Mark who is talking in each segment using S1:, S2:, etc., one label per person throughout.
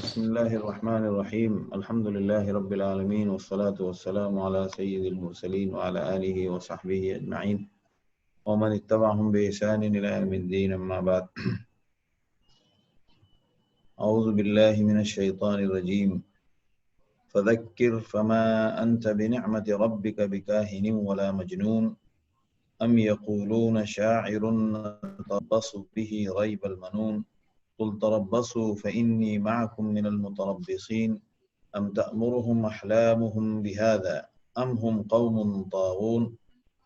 S1: بسم الله الرحمن الرحيم الحمد لله رب العالمين والصلاة والسلام على سيد المرسلين وعلى آله وصحبه أجمعين ومن اتبعهم بإحسان إلى يوم الدين أما بعد أعوذ بالله من الشيطان الرجيم فذكر فما أنت بنعمة ربك بكاهن ولا مجنون أم يقولون شاعر نتربص به ريب المنون قل تربصوا فإني معكم من المتربصين أم تأمرهم أحلامهم بهذا أم هم قوم طاغون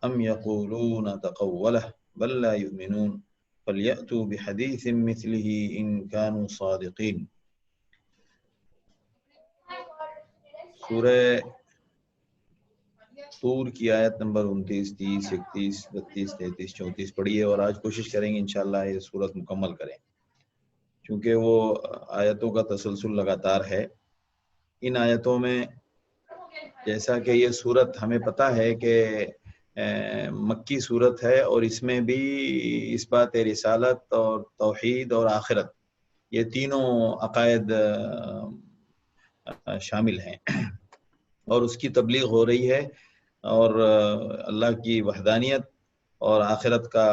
S1: أم يقولون تقوله بل لا يؤمنون فليأتوا بحديث مثله إن كانوا صادقين. سورہ طور کی آیت نمبر 29، 30، 31، 32، 33، 34 پڑھی ہے، اور آج کوشش کریں گے انشاءاللہ یہ سورت مکمل کریں، چونکہ وہ آیتوں کا تسلسل لگاتار ہے. ان آیتوں میں جیسا کہ یہ سورت ہمیں پتہ ہے کہ مکی سورت ہے، اور اس میں بھی اثبات رسالت اور توحید اور آخرت، یہ تینوں عقائد شامل ہیں، اور اس کی تبلیغ ہو رہی ہے، اور اللہ کی وحدانیت اور آخرت کا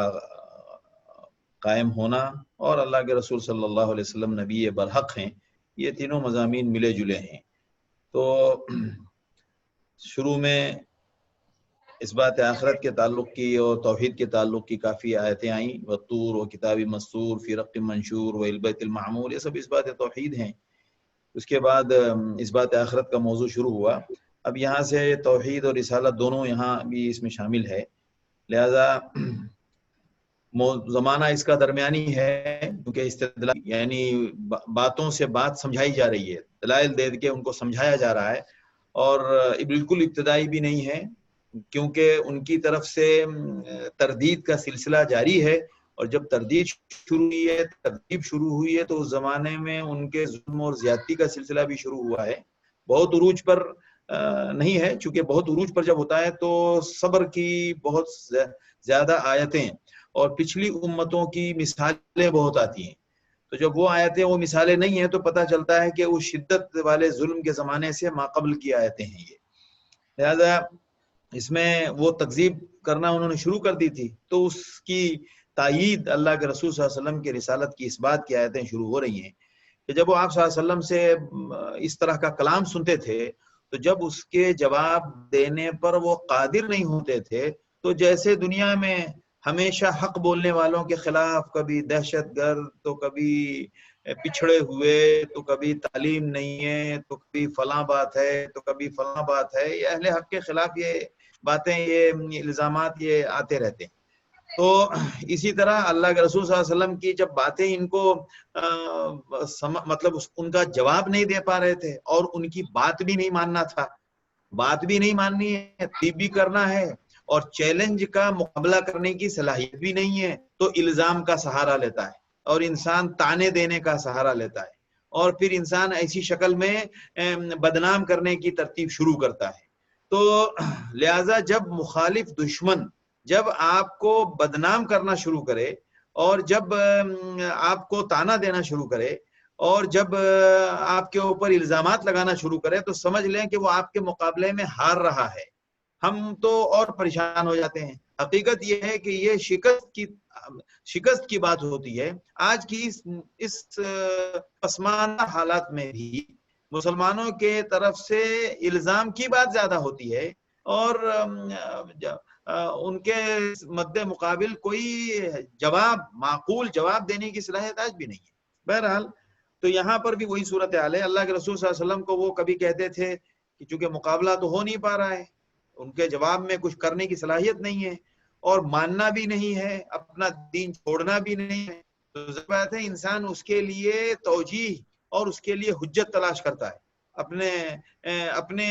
S1: قائم ہونا اور اللہ کے رسول صلی اللہ علیہ وسلم نبی برحق ہیں، یہ تینوں مضامین ملے جلے ہیں. تو شروع میں اس بات آخرت کے تعلق کی اور توحید کے تعلق کی کافی آیتیں آئیں، والطور و کتاب مسطور فی رق منشور و البیت المعمور، یہ سب اس بات توحید ہیں. اس کے بعد اس بات آخرت کا موضوع شروع ہوا. اب یہاں سے توحید اور رسالت دونوں یہاں بھی اس میں شامل ہے، لہذا زمانہ اس کا درمیانی ہے، کیونکہ استدلال یعنی باتوں سے بات سمجھائی جا رہی ہے، دلائل دے کے ان کو سمجھایا جا رہا ہے، اور بالکل ابتدائی بھی نہیں ہے، کیونکہ ان کی طرف سے تردید کا سلسلہ جاری ہے، اور جب تردید شروع ہوئی ہے تو اس زمانے میں ان کے ظلم اور زیادتی کا سلسلہ بھی شروع ہوا ہے. بہت عروج پر نہیں ہے، چونکہ بہت عروج پر جب ہوتا ہے تو صبر کی بہت زیادہ آیتیں اور پچھلی امتوں کی مثالیں بہت آتی ہیں. تو جب وہ آیتیں وہ مثالیں نہیں ہیں تو پتہ چلتا ہے کہ وہ شدت والے ظلم کے زمانے سے ماقبل کی آیتیں ہیں. یہ لہذا اس میں وہ تکذیب کرنا انہوں نے شروع کر دی تھی، تو اس کی تائید اللہ کے رسول صلی اللہ علیہ وسلم کی رسالت کی اس بات کی آیتیں شروع ہو رہی ہیں کہ جب وہ آپ صلی اللہ علیہ وسلم سے اس طرح کا کلام سنتے تھے تو جب اس کے جواب دینے پر وہ قادر نہیں ہوتے تھے تو جیسے دنیا میں ہمیشہ حق بولنے والوں کے خلاف کبھی دہشت گرد، تو کبھی پچھڑے ہوئے، تو کبھی تعلیم نہیں ہے، تو کبھی فلاں بات ہے، تو کبھی فلاں بات ہے، یہ اہل حق کے خلاف یہ باتیں، یہ الزامات یہ آتے رہتے ہیں. تو اسی طرح اللہ کے رسول صلی اللہ علیہ وسلم کی جب باتیں ان کو مطلب ان کا جواب نہیں دے پا رہے تھے، اور ان کی بات بھی نہیں ماننا تھا، بات بھی نہیں ماننی ہے، تیب بھی کرنا ہے، اور چیلنج کا مقابلہ کرنے کی صلاحیت بھی نہیں ہے، تو الزام کا سہارا لیتا ہے، اور انسان تانے دینے کا سہارا لیتا ہے، اور پھر انسان ایسی شکل میں بدنام کرنے کی ترتیب شروع کرتا ہے. تو لہذا جب مخالف دشمن جب آپ کو بدنام کرنا شروع کرے، اور جب آپ کو تانا دینا شروع کرے، اور جب آپ کے اوپر الزامات لگانا شروع کرے، تو سمجھ لیں کہ وہ آپ کے مقابلے میں ہار رہا ہے. ہم تو اور پریشان ہو جاتے ہیں. حقیقت یہ ہے کہ یہ شکست کی بات ہوتی ہے. آج کی اس پسماندہ حالات میں بھی مسلمانوں کے طرف سے الزام کی بات زیادہ ہوتی ہے، اور ان کے مد مقابل کوئی معقول جواب دینے کی صلاحیت آج بھی نہیں ہے. بہرحال تو یہاں پر بھی وہی صورتحال ہے. اللہ کے رسول صلی اللہ علیہ وسلم کو وہ کبھی کہتے تھے کہ چونکہ مقابلہ تو ہو نہیں پا رہا ہے، ان کے جواب میں کچھ کرنے کی صلاحیت نہیں ہے، اور ماننا بھی نہیں ہے، اپنا دین چھوڑنا بھی نہیں ہے، تو ظاہر بات ہے انسان اس کے لیے توجیہ اور اس کے لیے حجت تلاش کرتا ہے، اپنے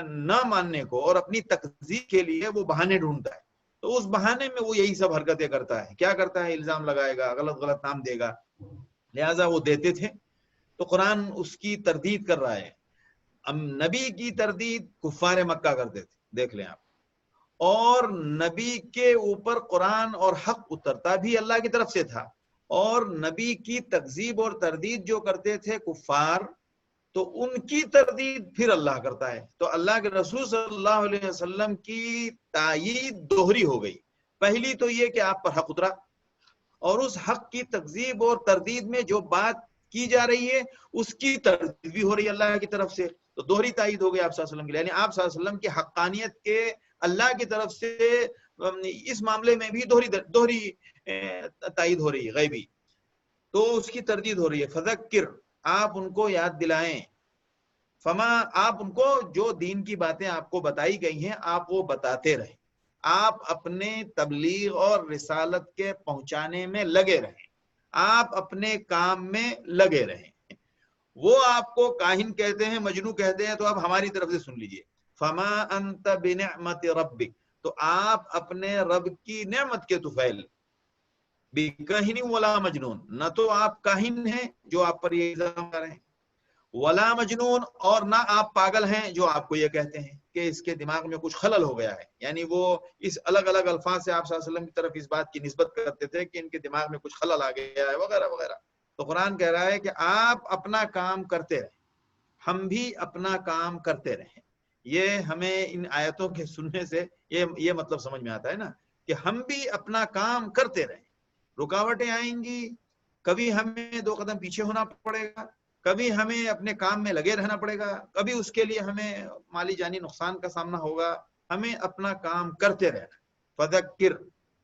S1: نہ ماننے کو اور اپنی تکذیب کے لیے وہ بہانے ڈھونڈتا ہے. تو اس بہانے میں وہ یہی سب حرکتیں کرتا ہے. کیا کرتا ہے؟ الزام لگائے گا، غلط نام دے گا. لہذا وہ دیتے تھے. تو قرآن اس کی تردید کر رہا ہے. نبی کی تردید کفار مکہ کرتے تھے، دیکھ لیں آپ، اور نبی کے اوپر قرآن اور حق اترتا بھی اللہ کی طرف سے تھا، اور نبی کی تکذیب اور تردید جو کرتے تھے کفار، تو ان کی تردید پھر اللہ کرتا ہے. تو اللہ کے رسول صلی اللہ علیہ وسلم کی تائید دوہری ہو گئی. پہلی تو یہ کہ آپ پر حق اترا، اور اس حق کی تکذیب اور تردید میں جو بات کی جا رہی ہے اس کی تردید بھی ہو رہی ہے اللہ کی طرف سے. تو دوہری تائید ہو گئی آپ صلی اللہ علیہ وسلم کے لیے، یعنی آپ صلی اللہ علیہ وسلم کی حقانیت کے اللہ کی طرف سے اس معاملے میں بھی دوہری تائید ہو رہی ہے غیبی. تو اس کی تردید ہو رہی ہے. فذکر، آپ ان کو یاد دلائیں. فما، آپ ان کو جو دین کی باتیں آپ کو بتائی گئی ہیں آپ وہ بتاتے رہیں. آپ اپنے تبلیغ اور رسالت کے پہنچانے میں لگے رہیں، آپ اپنے کام میں لگے رہیں. وہ آپ کو کاہن کہتے ہیں، مجنو کہتے ہیں، تو آپ ہماری طرف سے سن لیجئے. فما انت بنعمت ربک، تو آپ اپنے رب کی نعمت کے طفیل. بکاہن ولا مجنون، نہ تو آپ کاہن ہیں جو آپ پر یہ الزام کر رہے ہیں، ولا مجنون، اور نہ آپ پاگل ہیں جو آپ کو یہ کہتے ہیں کہ اس کے دماغ میں کچھ خلل ہو گیا ہے. یعنی وہ اس الگ الگ الفاظ سے آپ صلی اللہ علیہ وسلم کی طرف اس بات کی نسبت کرتے تھے کہ ان کے دماغ میں کچھ خلل آ گیا ہے وغیرہ وغیرہ. تو قرآن کہہ رہا ہے کہ آپ اپنا کام کرتے رہیں، ہم بھی اپنا کام کرتے رہیں. یہ ہمیں ان آیتوں کے سننے سے یہ مطلب سمجھ میں آتا ہے نا کہ ہم بھی اپنا کام کرتے رہیں. رکاوٹیں آئیں گی، کبھی ہمیں 2 قدم پیچھے ہونا پڑے گا، کبھی ہمیں اپنے کام میں لگے رہنا پڑے گا، کبھی اس کے لیے ہمیں مالی جانی نقصان کا سامنا ہوگا. ہمیں اپنا کام کرتے رہنا. فذکر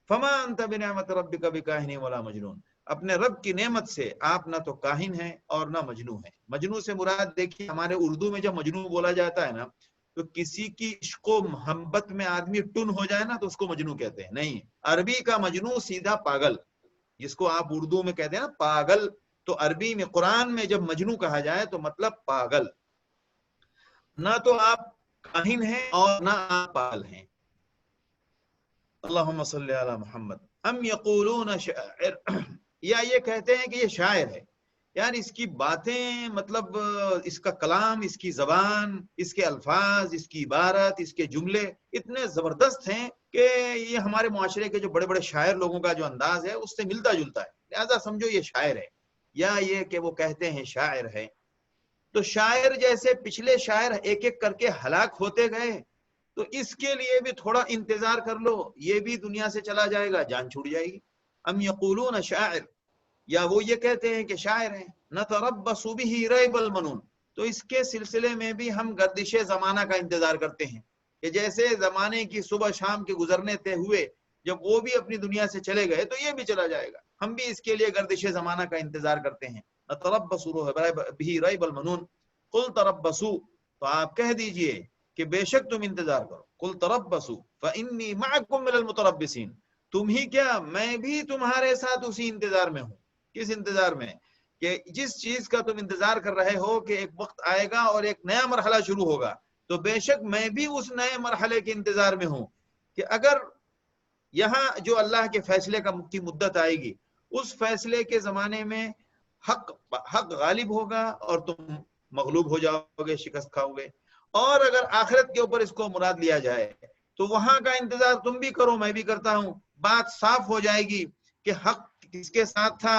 S1: فما انت بنعمت ربک بکاہن ولا مجنون، اپنے رب کی نعمت سے آپ نہ تو کاہن ہیں اور نہ مجنو ہیں. مجنو سے مراد دیکھیے، ہمارے اردو میں جب مجنو بولا جاتا ہے نا تو کسی کی عشق و محبت میں آدمی ٹن ہو جائے نا تو اس کو مجنو کہتے ہیں. نہیں، عربی کا مجنو سیدھا پاگل، جس کو آپ اردو میں کہتے ہیں نا پاگل، تو عربی میں قرآن میں جب مجنو کہا جائے تو مطلب پاگل. نہ تو آپ کاہن ہیں اور نہ آپ پاگل ہیں. اللہم صلی علی محمد. ام یقولون شاعر، یا یہ کہتے ہیں کہ یہ شاعر ہے. یار اس کی باتیں، مطلب اس کا کلام، اس کی زبان، اس کے الفاظ، اس کی عبارت، اس کے جملے اتنے زبردست ہیں کہ یہ ہمارے معاشرے کے جو بڑے بڑے شاعر لوگوں کا جو انداز ہے اس سے ملتا جلتا ہے، لہذا سمجھو یہ شاعر ہے. یا یہ کہ وہ کہتے ہیں شاعر ہے. تو شاعر جیسے پچھلے شاعر ایک ایک کر کے ہلاک ہوتے گئے، تو اس کے لیے بھی تھوڑا انتظار کر لو، یہ بھی دنیا سے چلا جائے گا، جان چھوٹ جائے گی. ام یقولون شاعر، یا وہ یہ کہتے ہیں کہ شاعر ہیں. نتربص به ریب المنون، تو اس کے سلسلے میں بھی ہم گردش زمانہ کا انتظار کرتے ہیں کہ جیسے زمانے کی صبح شام کے گزرنے طے ہوئے، جب وہ بھی اپنی دنیا سے چلے گئے تو یہ بھی چلا جائے گا. ہم بھی اس کے لیے گردش زمانہ کا انتظار کرتے ہیں. نتربص به ریب المنون قل تربصوا، تو آپ کہہ دیجئے کہ بے شک تم انتظار کرو. قل تربصوا فانی معکم من المتربصین، تم ہی کیا، میں بھی تمہارے ساتھ اسی انتظار میں ہوں. کس انتظار میں؟ کہ جس چیز کا تم انتظار کر رہے ہو کہ ایک وقت آئے گا اور ایک نیا مرحلہ شروع ہوگا، تو بے شک میں بھی اس نئے مرحلے کے انتظار میں ہوں کہ اگر یہاں جو اللہ کے فیصلے کی مدت آئے گی، اس فیصلے کے زمانے میں حق غالب ہوگا اور تم مغلوب ہو جاؤ گے، شکست کھاؤ گے. اور اگر آخرت کے اوپر اس کو مراد لیا جائے تو وہاں کا انتظار تم بھی کرو، میں بھی کرتا ہوں. بات صاف ہو جائے گی کہ حق کس کے ساتھ تھا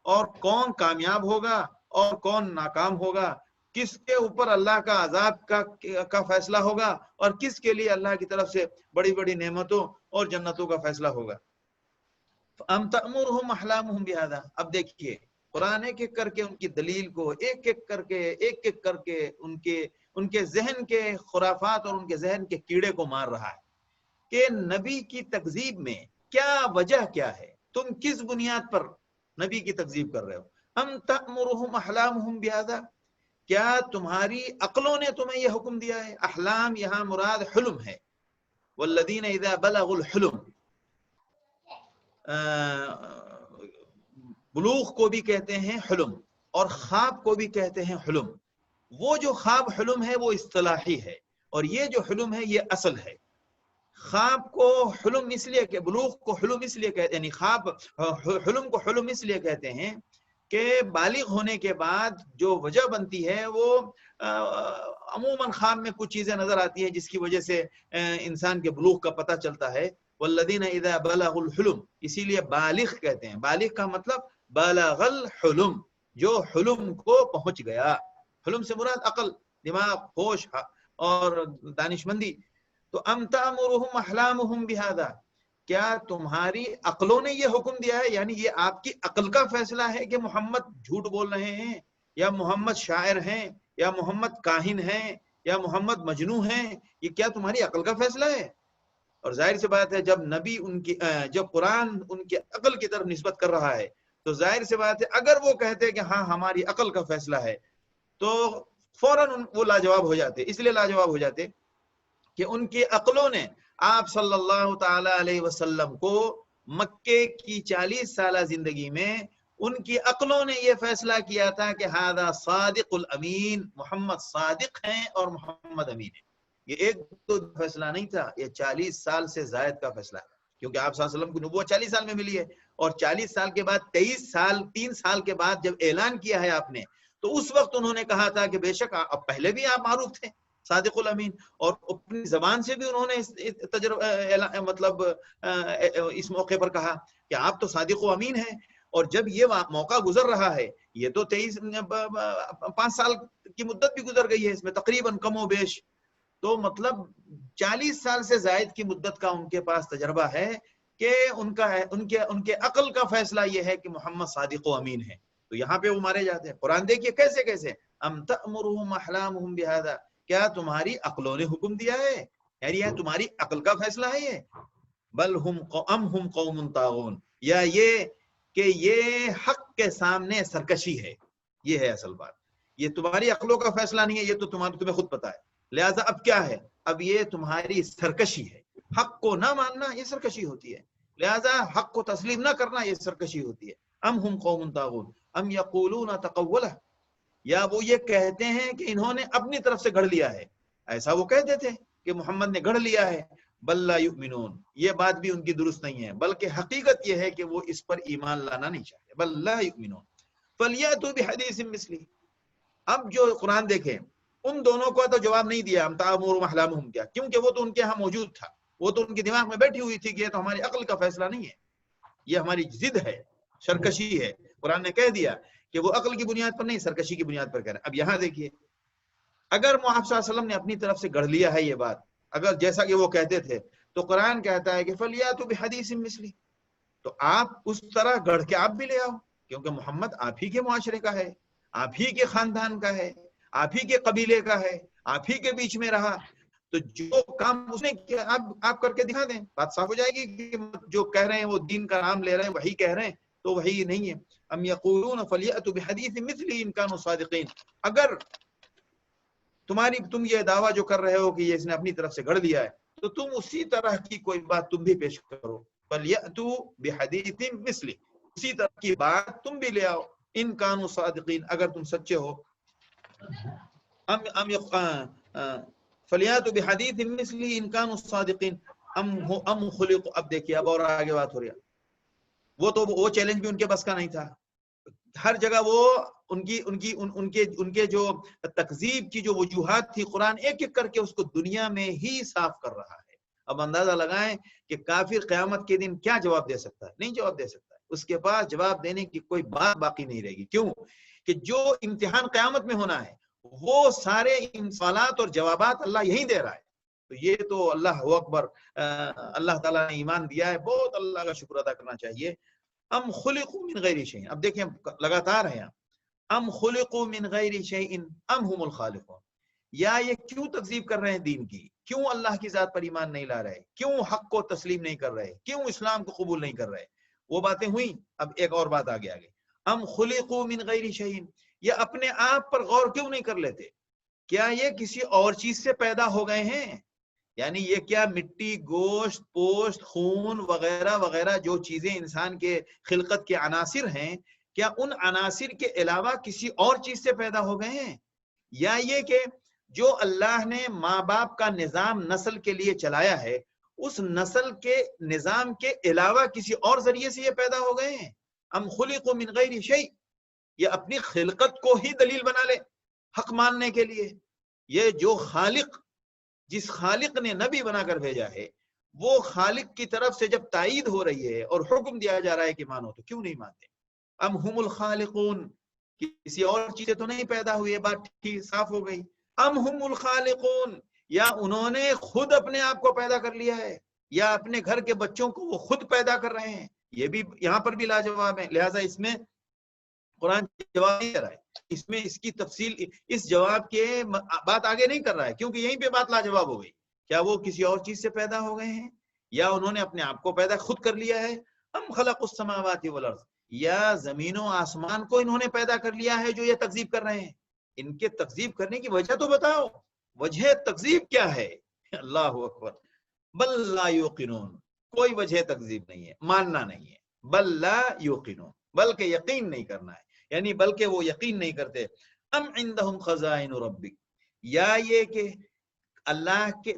S1: اور کون کامیاب ہوگا اور کون ناکام ہوگا، کس کے اوپر اللہ کا عذاب کا فیصلہ ہوگا اور کس کے لیے اللہ کی طرف سے بڑی بڑی نعمتوں اور جنتوں کا فیصلہ ہوگا. ام تأمرهم احلامهم بهذا، اب دیکھیے قرآن ایک ایک کر کے ان کی دلیل کو ایک ایک کر کے ان کے ذہن کے خرافات اور ان کے ذہن کے کیڑے کو مار رہا ہے کہ نبی کی تکذیب میں کیا وجہ کیا ہے، تم کس بنیاد پر نبی کی تکذیب کر رہے ہو. ام تأمرهم احلامهم بهذا، کیا تمہاری عقلوں نے تمہیں یہ حکم دیا ہے. احلام یہاں مراد حلم ہے. والذین اذا بلغوا الحلم، بلوغ کو بھی کہتے ہیں حلم اور خواب کو بھی کہتے ہیں حلم. وہ جو خواب حلم ہے وہ اصطلاحی ہے اور یہ جو حلم ہے یہ اصل ہے. خواب کو حلم اس لیے کہ بلوغ کو حلم اس لیے کہتے ہیں، یعنی خواب حلم کو حلم اس لیے کہتے ہیں کہ بالغ ہونے کے بعد جو وجہ بنتی ہے وہ عموماً خواب میں کچھ چیزیں نظر آتی ہیں جس کی وجہ سے انسان کے بلوغ کا پتہ چلتا ہے. والذین اذا بلغوا الحلم، اسی لیے بالغ کہتے ہیں. بالغ کا مطلب بالغ الحلم، جو حلم کو پہنچ گیا. حلم سے مراد عقل، دماغ، ہوش اور دانشمندی. تو ام تأمرهم احلامهم بهذا، کیا تمہاری عقلوں نے یہ حکم دیا ہے، یعنی یہ آپ کی عقل کا فیصلہ ہے کہ محمد جھوٹ بول رہے ہیں، یا محمد شاعر ہیں، یا محمد کاہن ہیں، یا محمد مجنوں ہیں، یہ کیا تمہاری عقل کا فیصلہ ہے؟ اور ظاہر سی بات ہے جب نبی جب قرآن ان کی عقل کی طرف نسبت کر رہا ہے تو ظاہر سی بات ہے اگر وہ کہتے کہ ہاں ہماری عقل کا فیصلہ ہے تو فوراً وہ لاجواب ہو جاتے. اس لیے لاجواب ہو جاتے کہ ان کی عقلوں نے آپ صلی اللہ تعالی علیہ وسلم کو مکے کی 40 سالہ زندگی میں ان کی عقلوں نے یہ فیصلہ کیا تھا کہ ہذا صادق الامین، محمد صادق ہیں اور محمد امین ہیں. یہ ایک تو فیصلہ نہیں تھا، یہ 40 سال سے زائد کا فیصلہ ہے، کیونکہ آپ صلی اللہ علیہ وسلم کو نبوت 40 سال میں ملی ہے، اور 40 سال کے بعد 3 سال کے بعد جب اعلان کیا ہے آپ نے تو اس وقت انہوں نے کہا تھا کہ بے شک پہلے بھی آپ معروف تھے صادق الامین، اور اپنی زبان سے بھی انہوں نے تجربہ مطلب اس موقع پر کہا کہ آپ تو صادق و امین ہیں. اور جب یہ موقع گزر رہا ہے، یہ تو 5 سال کی مدت بھی گزر گئی ہے اس میں تقریباً کم و بیش، تو مطلب 40 سال سے زائد کی مدت کا ان کے پاس تجربہ ہے کہ ان کے عقل کا فیصلہ یہ ہے کہ محمد صادق و امین ہے. تو یہاں پہ وہ مارے جاتے ہیں. قرآن دیکھیے کیسے کیسے ام تأمرهم احلامهم بهذا، کیا تمہاری عقلوں نے حکم دیا ہے، یعنی یہ تمہاری عقل کا فیصلہ ہے یہ، بل ہم قوم طاغون، یا یہ کہ یہ حق کے سامنے سرکشی ہے. یہ ہے اصل بات، یہ تمہاری عقلوں کا فیصلہ نہیں ہے، یہ تو تمہیں خود پتا ہے. لہذا اب کیا ہے، اب یہ تمہاری سرکشی ہے، حق کو نہ ماننا یہ سرکشی ہوتی ہے، لہذا حق کو تسلیم نہ کرنا یہ سرکشی ہوتی ہے. ام ہم قوم طاغون ام یقولون تقولہ، یا وہ یہ کہتے ہیں کہ انہوں نے اپنی طرف سے گھڑ لیا ہے، ایسا وہ کہتے تھے کہ محمد نے گھڑ لیا ہے. بل لا یؤمنون، یہ بات بھی ان کی درست نہیں ہے، بلکہ حقیقت یہ ہے کہ وہ اس پر ایمان لانا نہیں چاہتے. بل لا یؤمنون فلیأتوا بحدیث مثلہ. اب جو قرآن دیکھیں ان دونوں کو تو جواب نہیں دیا ہم تأمرهم احلامهم کیا، کیونکہ وہ تو ان کے ہاں موجود تھا، وہ تو ان کے دماغ میں بیٹھی ہوئی تھی کہ یہ تو ہماری عقل کا فیصلہ نہیں ہے، یہ ہماری ضد ہے، سرکشی ہے. قرآن نے کہہ دیا کہ وہ عقل کی بنیاد پر نہیں سرکشی کی بنیاد پر کہہ رہے ہیں. اب یہاں دیکھیے اگر محمد صلی اللہ علیہ وسلم نے اپنی طرف سے گڑھ لیا ہے یہ بات، اگر جیسا کہ وہ کہتے تھے، تو قرآن کہتا ہے کہ فلیاتوا بحدیث مثلہ، تو آپ اس طرح گڑھ کے آپ بھی لے آؤ، کیونکہ محمد آپ ہی کے معاشرے کا ہے، آپ ہی کے خاندان کا ہے، آپ ہی کے قبیلے کا ہے، آپ ہی کے بیچ میں رہا، تو جو کام اس نے کیا آپ کر کے دکھا دیں، بات صاف ہو جائے گی کہ جو کہہ رہے ہیں وہ دین کا نام لے رہے ہیں، وہی کہہ رہے ہیں تو وہی نہیں ہے. ام یقولون فلیأتوا بحدیث مثلہ ان کانوا صادقین، اگر تم یہ دعویٰ جو کر رہے ہو کہ یہ اس نے اپنی طرف سے گھڑ دیا ہے تو تم اسی طرح کی کوئی بات تم بھی پیش کرو. فلیأتوا بحدیث مثلہ، اسی طرح کی بات تم بھی لے آؤ، ان کانوا صادقین، اگر تم سچے ہو. فلیاتوا بحدیث مثلہ ان کانوا صادقین ام خلقوا. اب دیکھیے اب اور آگے بات ہو رہی ہے، وہ چیلنج بھی ان کے بس کا نہیں تھا. ہر جگہ وہ ان کے جو تکذیب کی جو وجوہات تھی قرآن ایک ایک کر کے اس کو دنیا میں ہی صاف کر رہا ہے. اب اندازہ لگائیں کہ کافر قیامت کے دن کیا جواب دے سکتا ہے، نہیں جواب دے سکتا ہے، اس کے پاس جواب دینے کی کوئی بات باقی نہیں رہے گی. کیوں کہ جو امتحان قیامت میں ہونا ہے وہ سارے سوالات اور جوابات اللہ یہی دے رہا ہے. تو یہ تو اللہ اکبر، اللہ تعالیٰ نے ایمان دیا ہے، بہت اللہ کا شکر ادا کرنا چاہیے. ام خلقوا من غیر شیء، اب دیکھیں لگاتار ہے یہاں، ام خلقوا من غیر شیء ام هم الخالقون، یا یہ کیوں تکذیب کر رہے ہیں دین کی، کیوں اللہ کی ذات پر ایمان نہیں لا رہے، کیوں حق کو تسلیم نہیں کر رہے، کیوں اسلام کو قبول نہیں کر رہے. وہ باتیں ہوئیں. اب ایک اور بات آگے ام خلقوا من غیر شیء، یہ اپنے آپ پر غور کیوں نہیں کر لیتے، کیا یہ کسی اور چیز سے پیدا ہو گئے ہیں، یعنی یہ کیا مٹی، گوشت، پوشت، خون وغیرہ وغیرہ جو چیزیں انسان کے خلقت کے عناصر ہیں، کیا ان عناصر کے علاوہ کسی اور چیز سے پیدا ہو گئے ہیں، یا یہ کہ جو اللہ نے ماں باپ کا نظام نسل کے لیے چلایا ہے اس نسل کے نظام کے علاوہ کسی اور ذریعے سے یہ پیدا ہو گئے ہیں. ام خلقوا من غیر شیء، یہ اپنی خلقت کو ہی دلیل بنا لے حق ماننے کے لیے. یہ جو خالق، جس خالق نے نبی بنا کر بھیجا ہے، وہ خالق کی طرف سے جب تائید ہو رہی ہے اور حکم دیا جا رہا ہے کہ مانو، تو کیوں نہیں مانتے. ام هم الخالقون، کسی اور چیزیں تو نہیں پیدا ہوئی، یہ بات ٹھیک صاف ہو گئی. ام ہم الخالقون، یا انہوں نے خود اپنے آپ کو پیدا کر لیا ہے، یا اپنے گھر کے بچوں کو وہ خود پیدا کر رہے ہیں. یہ بھی یہاں پر بھی لاجواب ہے. لہٰذا اس میں قرآن جواب نہیں کر رہا ہے، اس میں اس کی تفصیل، اس جواب کے بات آگے نہیں کر رہا ہے، کیونکہ یہیں پہ بات لاجواب ہو گئی. کیا وہ کسی اور چیز سے پیدا ہو گئے ہیں، یا انہوں نے اپنے آپ کو پیدا خود کر لیا ہے؟ ام خلق السماوات والارض، یا زمین و آسمان کو انہوں نے پیدا کر لیا ہے جو یہ تکذیب کر رہے ہیں؟ ان کے تکذیب کرنے کی وجہ تو بتاؤ، وجہ تکذیب کیا ہے؟ اللہ اکبر. بل لا یوقنون، کوئی وجہ تکذیب نہیں ہے، ماننا نہیں ہے. بل لا یوقنون، بلکہ یقین نہیں کرنا ہے، یعنی بلکہ وہ یقین نہیں کرتے. ام عندهم خزائن ربک، یا یہ کہ اللہ کے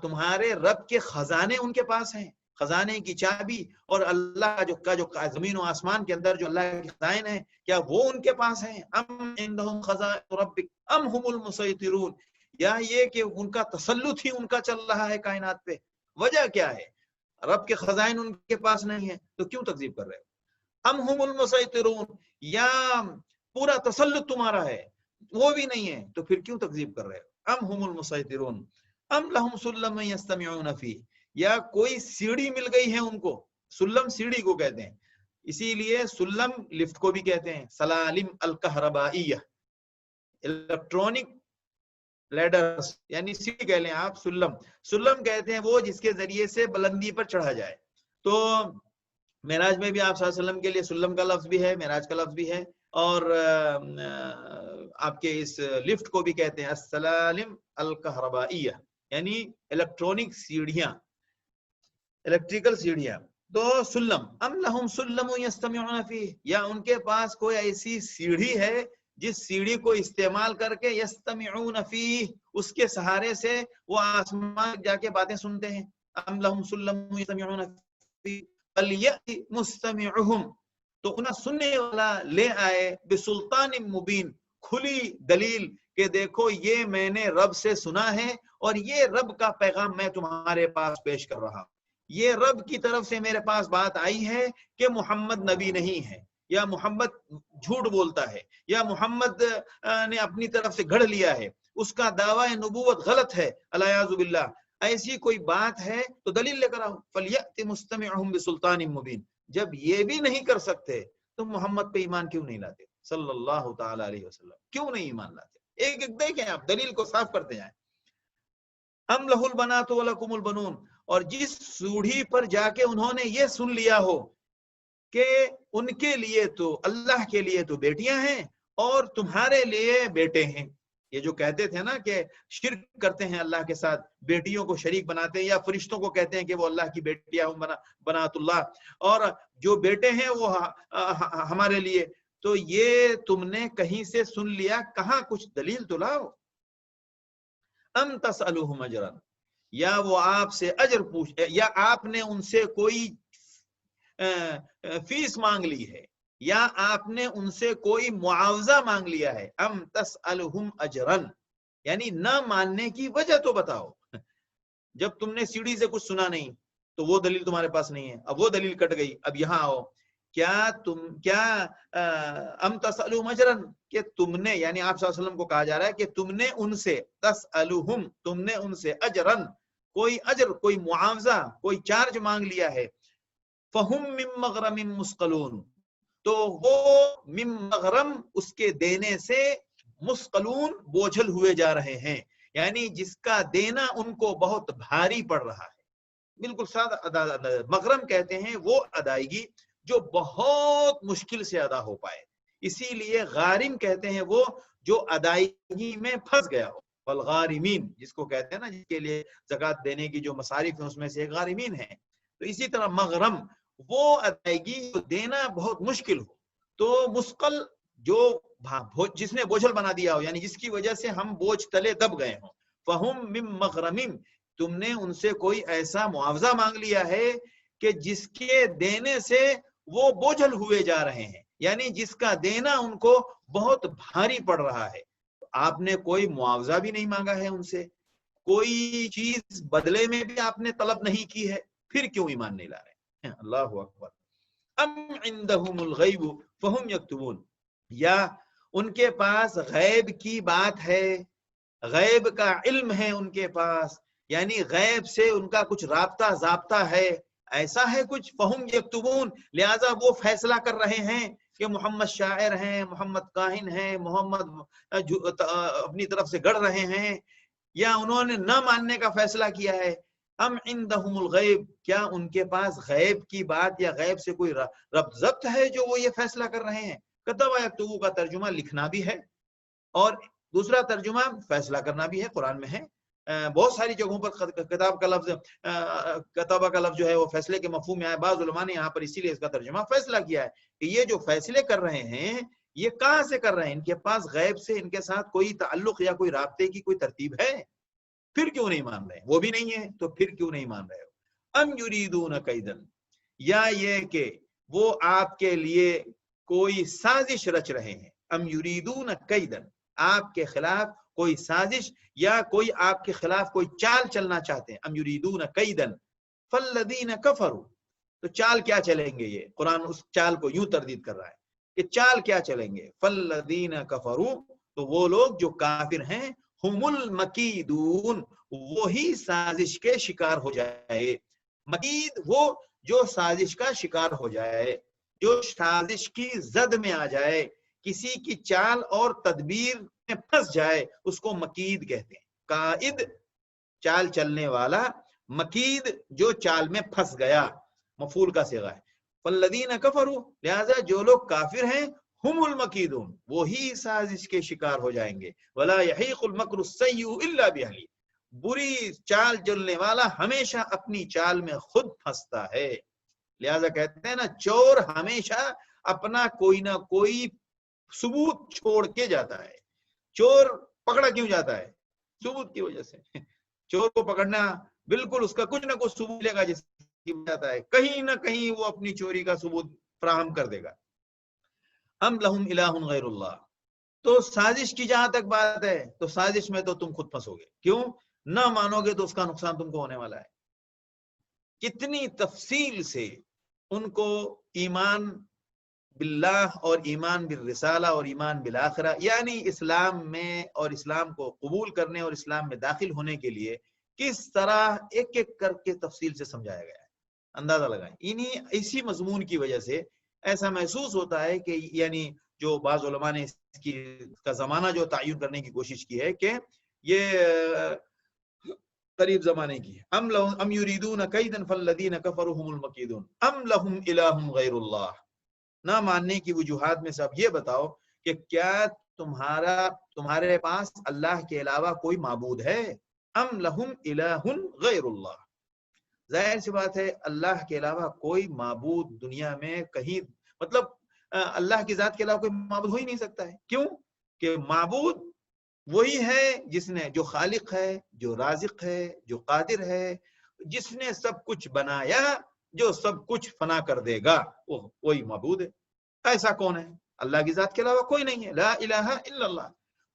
S1: تمہارے رب کے خزانے ان کے پاس ہیں، خزانے کی چابی، اور اللہ جو زمین و آسمان کے اندر جو اللہ کے خزائن ہیں، کیا وہ ان کے پاس ہیں؟ ام عندهم خزائن ربک ام هم المسیطرون، یا یہ کہ ان کا تسلط ہی ان کا چل رہا ہے کائنات پہ. وجہ کیا ہے؟ رب کے خزائن ان کے پاس نہیں ہے تو کیوں تکذیب کر رہے ہو؟ ام هم المسیطرون، یا پورا تسلط تمہارا ہے، وہ بھی نہیں ہے تو پھر کیوں تکذیب کر رہے ہو؟ ام هم المسیطرون ام لهم سلم یستمعون فیہ، یا کوئی سیڑھی مل گئی ہے ان کو. سلم سیڑھی کو کہتے ہیں، اسی لیے سلم لفٹ کو بھی کہتے ہیں، سلالم الکہربائیہ، الیکٹرونک لیڈرز، یعنی سیڑھی کہہ لیں آپ. سلم کہتے ہیں وہ جس کے ذریعے سے بلندی پر چڑھا جائے. تو معراج میں بھی آپ صلی اللہ علیہ وسلم کے لیے سلم کا لفظ بھی ہے، معراج کا لفظ بھی ہے، اور آپ کے اس لفٹ کو بھی کہتے ہیں السلالم الکہربائیہ، یعنی الیکٹرونک سیڑھیاں، الیکٹریکل سیڑھیاں. تو سلم، ام لہم سلم یستمعون فیہ، یا ان کے پاس کوئی ایسی سیڑھی ہے جس سیڑھی کو استعمال کر کے یستمعون فیہ، اس کے سہارے سے وہ آسمان جا کے باتیں سنتے ہیں. ام لہم سلم یستمعون فیہ فلیأتی مستمعہم، تو انہیں سننے والا لے آئے بسلطان مبین، کھلی دلیل کہ دیکھو یہ میں نے رب سے سنا ہے اور یہ رب کا پیغام میں تمہارے پاس پیش کر رہا ہوں. یہ رب کی طرف سے میرے پاس بات آئی ہے کہ محمد نبی نہیں ہے، یا محمد جھوٹ بولتا ہے، یا محمد نے اپنی طرف سے گھڑ لیا ہے، اس کا دعویٰ نبوت غلط ہے الیاذ باللہ. ایسی کوئی بات ہے تو دلیل لے کر آؤ. فلیأت مستمعہم بسلطان مبین، جب یہ بھی نہیں کر سکتے تو محمد پہ ایمان کیوں نہیں لاتے صلی اللہ تعالی علیہ وسلم؟ کیوں نہیں ایمان لاتے؟ ایک ایک دیکھیں آپ، دلیل کو صاف کرتے جائیں. ام لہ البنات ولکم البنون، اور جس سوڑھی پر جا کے انہوں نے یہ سن لیا ہو کہ ان کے لیے تو اللہ کے لیے تو بیٹیاں ہیں اور تمہارے لیے بیٹے ہیں. یہ جو کہتے تھے نا کہ شرک کرتے ہیں اللہ کے ساتھ، بیٹیوں کو شریک بناتے ہیں، یا فرشتوں کو کہتے ہیں کہ وہ اللہ کی بیٹیاں ہوں، بنات اللہ، اور جو بیٹے ہیں وہ ہمارے لیے. تو یہ تم نے کہیں سے سن لیا، کہاں کچھ دلیل تو لاؤ. ام تسألوہم اجرا، یا وہ آپ سے اجر پوچھ، یا آپ نے ان سے کوئی فیس مانگ لی ہے، یا آپ نے ان سے کوئی معاوضہ مانگ لیا ہے. ام تسألہم اجرا، یعنی نہ ماننے کی وجہ تو بتاؤ. جب تم نے سیڑھی سے کچھ سنا نہیں تو وہ دلیل تمہارے پاس نہیں ہے، اب وہ دلیل کٹ گئی. اب یہاں آؤ، کیا ام تسألہم اجرا، کہ تم نے، یعنی آپ صلی اللہ علیہ وسلم کو کہا جا رہا ہے کہ تم نے ان سے، تسألہم، تم نے ان سے اجرا، کوئی اجر، کوئی معاوضہ، کوئی چارج مانگ لیا ہے. فہم من مغرم مثقلون، تو وہ من مغرم، اس کے دینے سے، مثقلون، بوجھل ہوئے جا رہے ہیں، یعنی جس کا دینا ان کو بہت بھاری پڑ رہا ہے. بالکل سادہ مغرم کہتے ہیں وہ ادائیگی جو بہت مشکل سے ادا ہو پائے، اسی لیے غارم کہتے ہیں وہ جو ادائیگی میں پھنس گیا ہو. والغارمین، جس کو کہتے ہیں نا جس کے لیے زکوٰۃ دینے کی جو مصارف ہیں اس میں سے ایک غارمین ہیں. تو اسی طرح مغرم وہ ادائیگی جو دینا بہت مشکل ہو. تو مثقل جو جس نے بوجھل بنا دیا ہو، یعنی جس کی وجہ سے ہم بوجھ تلے دب گئے ہوں. فہم من مغرم، تم نے ان سے کوئی ایسا معاوضہ مانگ لیا ہے کہ جس کے دینے سے وہ بوجھل ہوئے جا رہے ہیں، یعنی جس کا دینا ان کو بہت بھاری پڑ رہا ہے. آپ نے کوئی معاوضہ بھی نہیں مانگا ہے ان سے، کوئی چیز بدلے میں بھی آپ نے طلب نہیں کی ہے، پھر کیوں ایمان نہیں لا رہے؟ اللہ اکبر. ام عندهم الغیب فہم یکتبون، یا ان کے پاس غیب کی بات ہے، غیب کا علم ہے ان کے پاس، یعنی غیب سے ان کا کچھ رابطہ ضابطہ ہے، ایسا ہے کچھ، فہم یکتبون، لہذا وہ فیصلہ کر رہے ہیں کہ محمد شاعر ہیں، محمد کاہن ہیں، محمد اپنی طرف سے گڑھ رہے ہیں، یا انہوں نے نہ ماننے کا فیصلہ کیا ہے۔ ام عندہم الغیب، کیا ان کے پاس غیب کی بات یا غیب سے کوئی ربط ضبط ہے جو وہ یہ فیصلہ کر رہے ہیں؟ کتب یکتبو کا ترجمہ لکھنا بھی ہے، اور دوسرا ترجمہ فیصلہ کرنا بھی ہے، قرآن میں ہے بہت ساری جگہوں پر کتاب کا لفظ کتابہ کا لفظ جو ہے وہ فیصلے کے مفہوم میں آیا، بعض علماء نے یہاں پر اسی لیے اس کا ترجمہ فیصلہ کیا ہے کہ یہ جو فیصلے کر رہے ہیں یہ کہاں سے کر رہے ہیں؟ ان کے پاس غیب سے ان کے ساتھ کوئی تعلق یا کوئی رابطے کی کوئی ترتیب ہے؟ پھر کیوں نہیں مان رہے؟ وہ بھی نہیں ہے تو پھر کیوں نہیں مان رہے ہو؟ ام یریدون کیدن، یا یہ کہ وہ آپ کے لیے کوئی سازش رچ رہے ہیں، ام یریدون کیدن، آپ کے خلاف کوئی سازش یا کوئی آپ کے خلاف کوئی چال چلنا چاہتے ہیں، ام یریدون کیدن فالذین کفروا، تو چال کیا چلیں گے؟ یہ قرآن اس چال کو یوں تردید کر رہا ہے کہ چال کیا چلیں گے، فالذین کفروا، تو وہ لوگ جو کافر ہیں، ہم المکیدون، وہی سازش کے شکار ہو جائے۔ مکید وہ جو سازش کا شکار ہو جائے، جو سازش کی زد میں آ جائے، کسی کی چال اور تدبیر میں پھنس جائے، اس کو مکید کہتے ہیں۔ قائد چال چلنے والا، مکید جو چال میں پھنس گیا، مفعول کا صیغہ ہے۔ فالذین کفروا، لہذا جو لوگ کافر ہیں، ہم المکیدون، وہی سازش کے شکار ہو جائیں گے۔ ولا یحیق المکر السیء الا باہلہ، بری چال چلنے والا ہمیشہ اپنی چال میں خود پھنستا ہے۔ لہذا کہتے ہیں نا، چور ہمیشہ اپنا کوئی نہ کوئی ثبوت چھوڑ کے جاتا ہے۔ چور پکڑا کیوں جاتا ہے؟ ثبوت کی وجہ سے۔ چور کو پکڑنا بالکل اس کا کچھ نہ کچھ ثبوت ملے گا جس کی جاتا ہے، کہیں نہ کہیں وہ اپنی چوری کا ثبوت فراہم کر دے گا۔ ام لہم الہ غیر اللہ، تو سازش کی جہاں تک بات ہے تو سازش میں تو تم خود پھنسو گے، کیوں؟ نہ مانو گے تو اس کا نقصان تم کو ہونے والا ہے۔ کتنی تفصیل سے ان کو ایمان باللہ اور ایمان بالرسالہ اور ایمان بالآخرہ، یعنی اسلام میں اور اسلام کو قبول کرنے اور اسلام میں داخل ہونے کے لیے کس طرح ایک ایک کر کے تفصیل سے سمجھایا گیا ہے۔ اندازہ لگائیں، اسی مضمون کی وجہ سے ایسا محسوس ہوتا ہے کہ یعنی جو بعض علماء نے اس کا زمانہ جو تعین کرنے کی کوشش کی ہے کہ یہ قریب زمانے کی ہے۔ ام یریدون کیدا فالذین کفروا هم المکیدون ام لہم الہ غیر اللہ، نہ ماننے کی وجوہات میں سے اب یہ بتاؤ کہ کیا تمہارے پاس اللہ کے علاوہ کوئی معبود ہے؟ ام لہم الہ غیر اللہ، ظاہر سی بات ہے اللہ کے علاوہ کوئی معبود دنیا میں کہیں، مطلب اللہ کی ذات کے علاوہ کوئی معبود ہو ہی نہیں سکتا ہے۔ کیوں؟ کہ معبود وہی ہے جس نے، جو خالق ہے، جو رازق ہے، جو قادر ہے، جس نے سب کچھ بنایا، جو سب کچھ فنا کر دے گا، وہی معبود ہے۔ ایسا کون ہے؟ اللہ کی ذات کے علاوہ کوئی نہیں ہے، لا الہ الا اللہ۔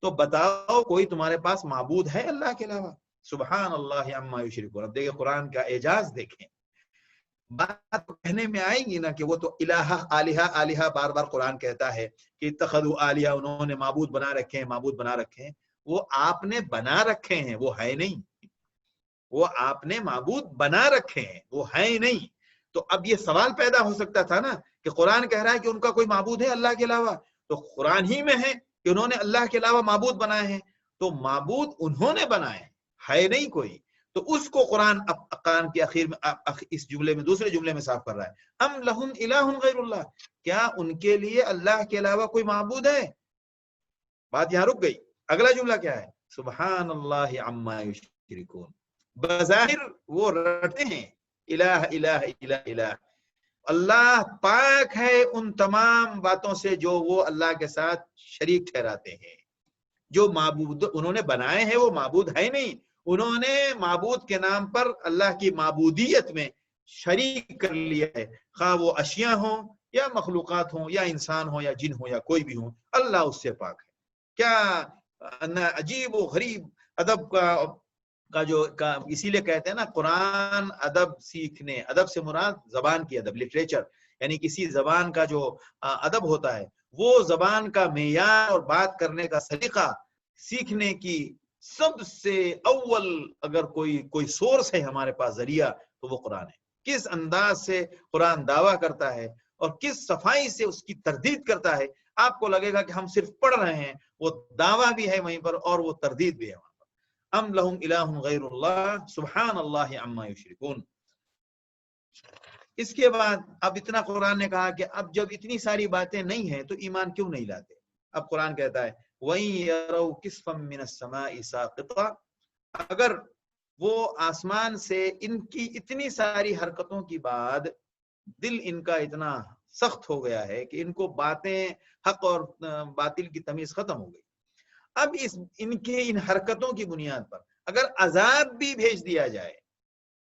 S1: تو بتاؤ کوئی تمہارے پاس معبود ہے اللہ کے علاوہ؟ سبحان اللہ عما یشرکون۔ اب دیکھیں قرآن کا اعجاز دیکھیں، بات کہنے میں آئیں گی نا کہ وہ تو الہ آلہہ آلہہ بار بار قرآن کہتا ہے کہ اتخذوا آلہہ، انہوں نے معبود بنا رکھے ہیں، معبود بنا رکھے ہیں۔ وہ آپ نے بنا رکھے ہیں، وہ ہے نہیں۔ وہ آپ نے معبود بنا رکھے ہیں، وہ ہے نہیں۔ تو اب یہ سوال پیدا ہو سکتا تھا نا کہ قرآن کہہ رہا ہے کہ ان کا کوئی معبود ہے اللہ کے علاوہ، تو قرآن ہی میں ہے کہ انہوں نے اللہ کے علاوہ معبود بنائے ہیں، تو معبود انہوں نے بنائے، ہے نہیں کوئی۔ تو اس کو قرآن کے اخیر میں اس جملے میں، دوسرے جملے میں صاف کر رہا ہے، ام لہم الہ غیر اللہ، کیا ان کے لیے اللہ کے علاوہ کوئی معبود ہے؟ بات یہاں رک گئی۔ اگلا جملہ کیا ہے؟ سبحان اللہ عما یشرکون، بظاہر وہ رٹتے ہیں الہ الہ الہ الہ، اللہ پاک ہے ان تمام باتوں سے جو وہ اللہ کے ساتھ شریک ٹھہراتے ہیں۔ جو معبود انہوں نے بنائے ہیں وہ معبود ہے نہیں، انہوں نے معبود کے نام پر اللہ کی معبودیت میں شریک کر لیا ہے، خواہ وہ اشیاء ہوں یا مخلوقات ہوں یا انسان ہوں یا جن ہوں یا کوئی بھی ہوں، اللہ اس سے پاک ہے۔ کیا عجیب و غریب ادب کا جو اسی لیے کہتے ہیں نا قرآن ادب سیکھنے، ادب سے مراد زبان کی ادب، لٹریچر، یعنی کسی زبان کا جو ادب ہوتا ہے وہ زبان کا معیار اور بات کرنے کا سلیقہ سیکھنے کی سب سے اول اگر کوئی سورس ہے ہمارے پاس ذریعہ تو وہ قرآن ہے. کس انداز سے قرآن دعویٰ کرتا ہے اور کس صفائی سے اس کی تردید کرتا ہے. آپ کو لگے گا کہ ہم صرف پڑھ رہے ہیں، وہ دعویٰ بھی ہے وہیں پر اور وہ تردید بھی ہے وہاں پر. ام لہم الہ غیر اللہ سبحان اللہ عما یشرکون. اس کے بعد اب اتنا قرآن نے کہا کہ اب جب اتنی ساری باتیں نہیں ہیں تو ایمان کیوں نہیں لاتے. اب قرآن کہتا ہے وَإِن يَرَوْا كِسْفًا مِّنَ السَّمَاءِ سَاقِطًا، اگر وہ آسمان سے ان کی اتنی ساری حرکتوں کی بعد دل ان کا اتنا سخت ہو گیا ہے کہ ان کو باتیں حق اور باطل کی تمیز ختم ہو گئی. اب ان کے ان حرکتوں کی بنیاد پر اگر عذاب بھی بھیج دیا جائے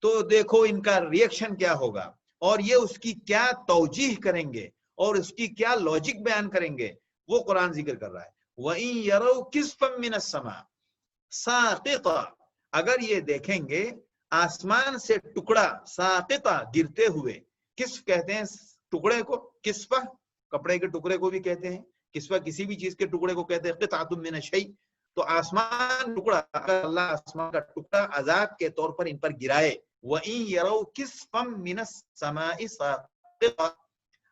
S1: تو دیکھو ان کا ریئیکشن کیا ہوگا اور یہ اس کی کیا توجیح کریں گے اور اس کی کیا لاجک بیان کریں گے. وہ قرآن ذکر کر رہا ہے وَإِن يَرَوْا كِسْفًا مِّنَ السَّمَاءِ سَاقِطًا، اگر یہ دیکھیں گے آسمان سے ٹکڑا ساقطہ گرتے ہوئے. کسف کہتے ہیں ٹکڑے کو، کسفہ کپڑے کے ٹکڑے کو بھی کہتے ہیں، کسفہ کسی بھی چیز کے ٹکڑے کو کہتے ہیں. قطعۃ من الشیء، تو آسمان ٹکڑا، اگر اللہ آسمان کا ٹکڑا عذاب کے طور پر ان پر گرائے. وَإِن يَرَوْا كِسْفًا مِّنَ السَّمَاءِ سَاقِطًا،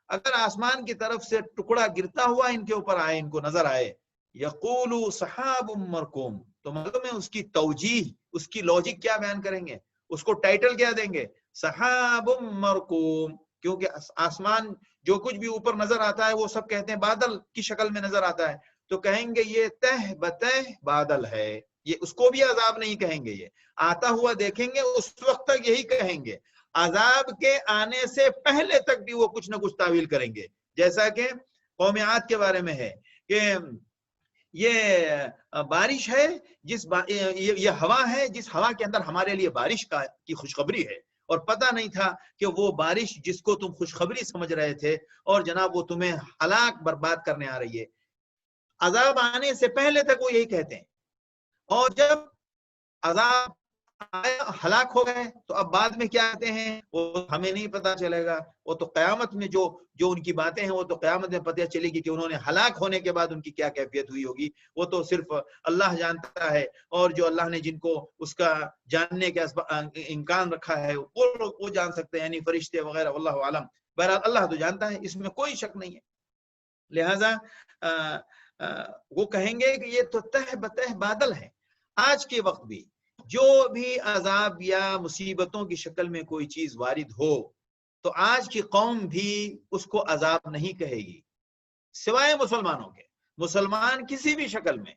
S1: اگر آسمان کی طرف سے ٹکڑا گرتا ہوا ان کے اوپر آئے، ان کو نظر آئے. یقولوا سحاب مرکوم، تو معلوم ہے اس کی توجیہ، اس کی لاجک کیا بیان کریں گے، اس کو ٹائٹل کیا دیں گے، سحاب مرکوم. کیونکہ آسمان جو کچھ بھی اوپر نظر آتا ہے وہ سب کہتے ہیں بادل کی شکل میں نظر آتا ہے، تو کہیں گے یہ تہ بتہ بادل ہے. یہ اس کو بھی عذاب نہیں کہیں گے، یہ آتا ہوا دیکھیں گے اس وقت تک یہی کہیں گے. عذاب کے آنے سے پہلے تک بھی وہ کچھ نہ کچھ تعویل کریں گے. جیسا کہ قوم عاد کے بارے میں ہے کہ یہ بارش ہے، یہ ہوا ہے جس ہوا کے اندر ہمارے لیے بارش کی خوشخبری ہے، اور پتہ نہیں تھا کہ وہ بارش جس کو تم خوشخبری سمجھ رہے تھے اور جناب وہ تمہیں ہلاک برباد کرنے آ رہی ہے. عذاب آنے سے پہلے تک وہ یہی کہتے ہیں، اور جب عذاب ہلاک ہو گئے تو اب بعد میں کیا کہتے ہیں وہ ہمیں نہیں پتا چلے گا. وہ تو قیامت میں جو ان کی باتیں ہیں وہ تو قیامت میں پتہ چلے گی کہ انہوں نے ہلاک ہونے کے بعد ان کی کیا کیفیت ہوئی ہوگی. وہ تو صرف اللہ جانتا ہے، اور جو اللہ نے جن کو اس کا جاننے کا امکان رکھا ہے وہ جان سکتے ہیں، یعنی فرشتے وغیرہ، واللہ عالم. بہرحال اللہ تو جانتا ہے، اس میں کوئی شک نہیں ہے. لہذا وہ کہیں گے کہ یہ تو تہ بتہ بادل ہے. آج کے وقت بھی جو بھی عذاب یا مصیبتوں کی شکل میں کوئی چیز وارد ہو تو آج کی قوم بھی اس کو عذاب نہیں کہے گی سوائے مسلمانوں کے. مسلمان کسی بھی شکل میں